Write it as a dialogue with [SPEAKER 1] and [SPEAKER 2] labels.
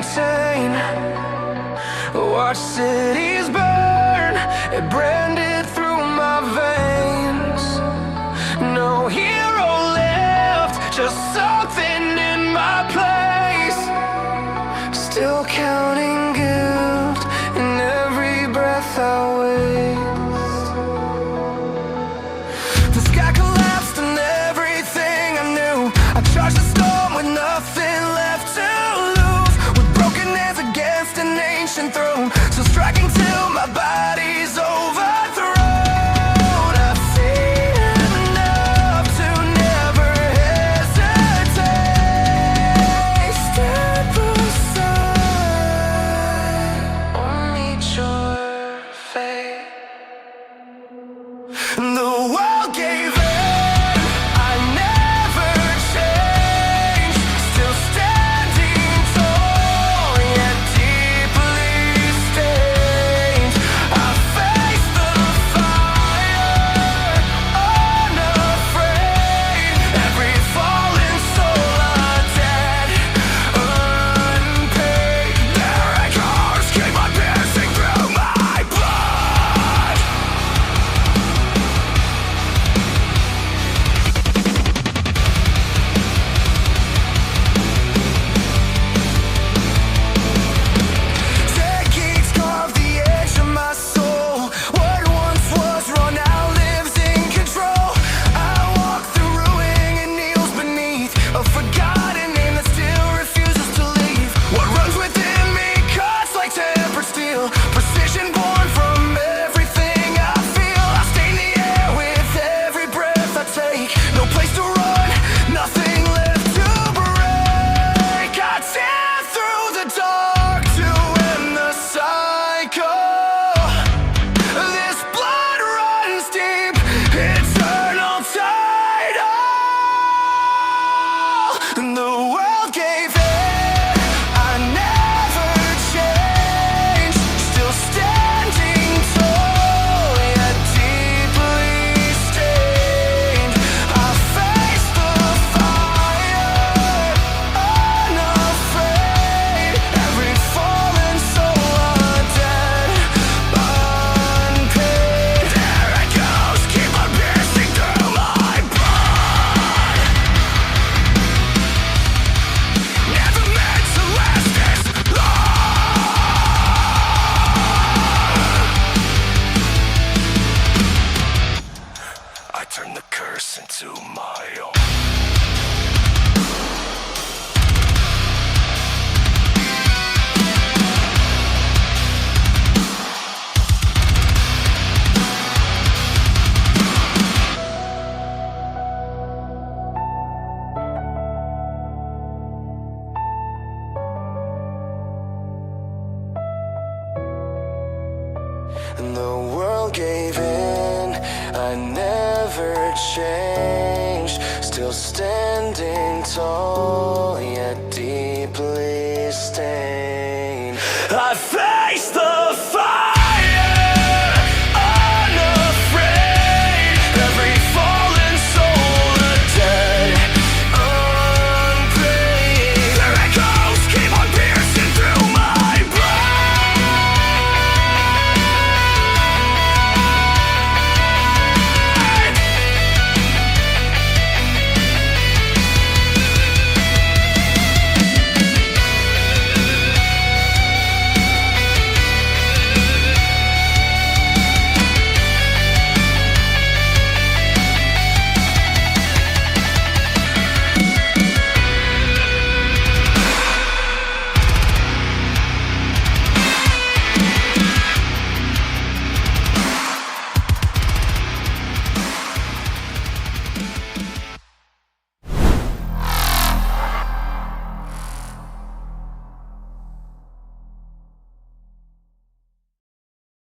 [SPEAKER 1] maintain. Watch cities burn, it branded through my veins. No hero left, just something in my place. Still counting guilt in every breath I waste. The sky collapsed and everything I knew. I charged the storm with nothing left to lose, with broken hands against an ancient throne. So striking till my body's overthrown. I've seen enough to never hesitate. Step aside or meet your fate. The world gave in, I never changed. Still standing tall, yet deeply stained. I face the fire, unafraid. Every fallen soul a dead, unpaid. Their echoes keep on piercing through my blood. Decades carved the edge of my soul. What once was raw now lives in control. I walk through ruin and kneels beneath a forgotten name that still refuses to leave. What runs within me cuts like tempered steel. Precision born from everything I feel. I stain the air with every breath I take. No place to run, nothing left to break. I tear through the dark to end the cycle. This blood runs deep, eternal title. The world gave in, I never changed. Still standing tall, yet deeply stained. I face the fire, unafraid. Every fallen soul a dead, unpaid. Their echoes keep on piercing through my blood. Never meant to last this long. I turn the curse into my own. The world gave in, I never changed. Still standing tall, yet deeply stained.